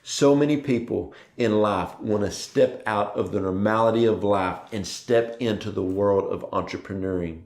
So many people in life want to step out of the normality of life and step into the world of entrepreneuring.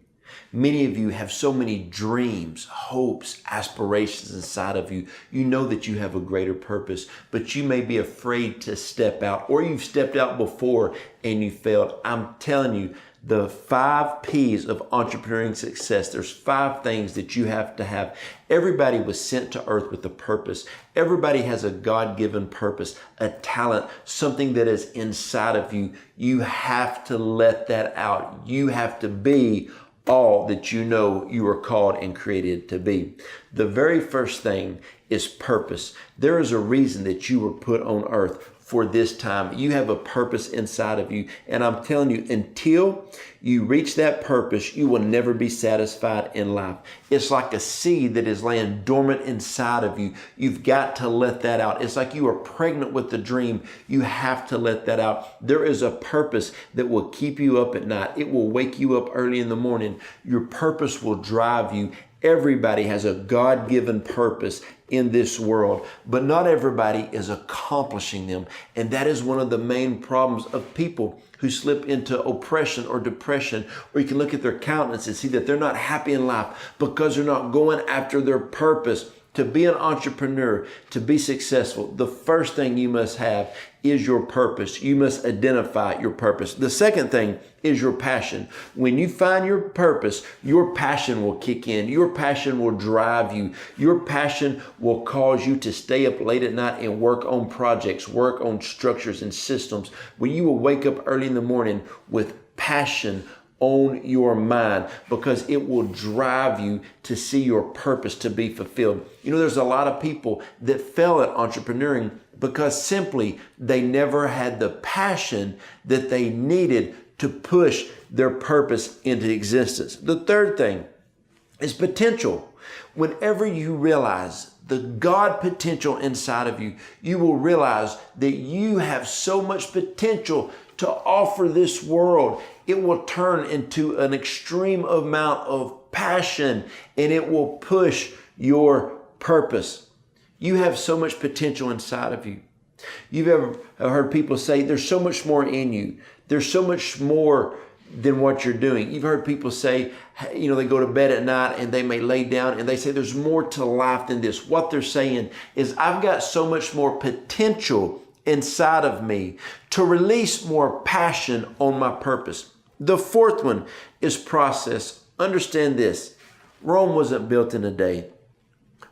Many of you have so many dreams, hopes, aspirations inside of you. You know that you have a greater purpose, but you may be afraid to step out, or you've stepped out before and you failed. I'm telling you, the 5 P's of entrepreneurial success, there's 5 things that you have to have. Everybody was sent to earth with a purpose. Everybody has a God-given purpose, a talent, something that is inside of you. You have to let that out. You have to be all that you know you are called and created to be. The very first thing is purpose. There is a reason that you were put on earth for this time. You have a purpose inside of you. And I'm telling you, until you reach that purpose, you will never be satisfied in life. It's like a seed that is laying dormant inside of you. You've got to let that out. It's like you are pregnant with the dream. You have to let that out. There is a purpose that will keep you up at night. It will wake you up early in the morning. Your purpose will drive you. Everybody has a God-given purpose in this world, but not everybody is accomplishing them. And that is one of the main problems of people who slip into oppression or depression, or you can look at their countenance and see that they're not happy in life because they're not going after their purpose. To be an entrepreneur, to be successful, the first thing you must have is your purpose. You must identify your purpose. The second thing is your passion. When you find your purpose, your passion will kick in. Your passion will drive you. Your passion will cause you to stay up late at night and work on projects, work on structures and systems. When you will wake up early in the morning with passion on your mind, because it will drive you to see your purpose to be fulfilled. You know, there's a lot of people that fail at entrepreneuring because simply they never had the passion that they needed to push their purpose into existence. The third thing is potential. Whenever you realize the God potential inside of you, you will realize that you have so much potential to offer this world. It will turn into an extreme amount of passion and it will push your purpose. You have so much potential inside of you. You've ever heard people say there's so much more in you. There's so much more than what you're doing. You've heard people say, you know, they go to bed at night and they may lay down and they say there's more to life than this. What they're saying is I've got so much more potential inside of me to release more passion on my purpose. The fourth one is process. Understand this. Rome wasn't built in a day.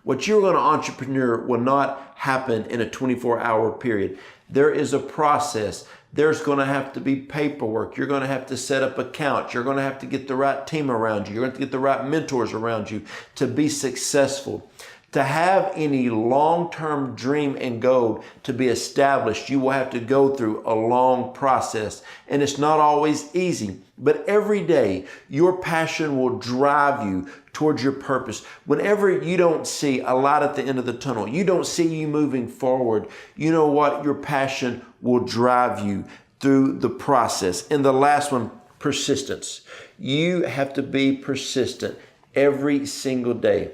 What you're going to entrepreneur will not happen in a 24-hour period. There is a process. There's going to have to be paperwork. You're going to have to set up accounts. You're going to have to get the right team around you. You're going to have to get the right mentors around you to be successful. To have any long-term dream and goal to be established, you will have to go through a long process. And it's not always easy, but every day your passion will drive you towards your purpose. Whenever you don't see a light at the end of the tunnel, you don't see you moving forward, you know what? Your passion will drive you through the process. And the last one, persistence. You have to be persistent every single day.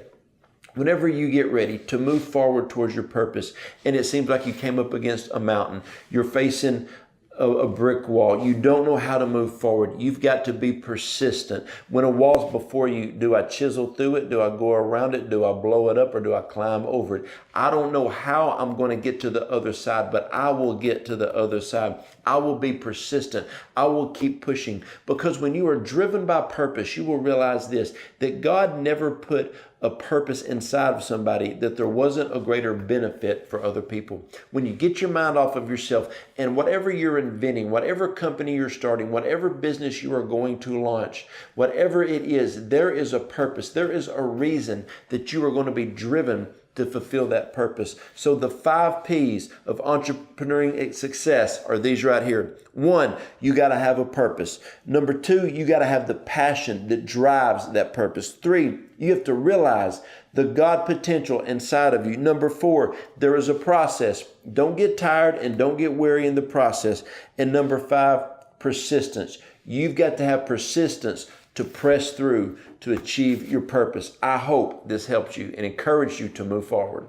Whenever you get ready to move forward towards your purpose and it seems like you came up against a mountain, you're facing a brick wall, you don't know how to move forward, you've got to be persistent. When a wall's before you, do I chisel through it? Do I go around it? Do I blow it up or do I climb over it? I don't know how I'm going to get to the other side, but I will get to the other side. I will be persistent. I will keep pushing, because when you are driven by purpose, you will realize this, that God never put a purpose inside of somebody that there wasn't a greater benefit for other people. When you get your mind off of yourself and whatever you're inventing, whatever company you're starting, whatever business you are going to launch, whatever it is, there is a purpose. There is a reason that you are going to be driven to fulfill that purpose. So the 5 P's of entrepreneuring success are these right here. 1, you got to have a purpose. Number 2, you got to have the passion that drives that purpose. 3, you have to realize the God potential inside of you. Number 4, there is a process. Don't get tired and don't get weary in the process. And number 5, persistence. You've got to have persistence to press through to achieve your purpose. I hope this helps you and encourage you to move forward.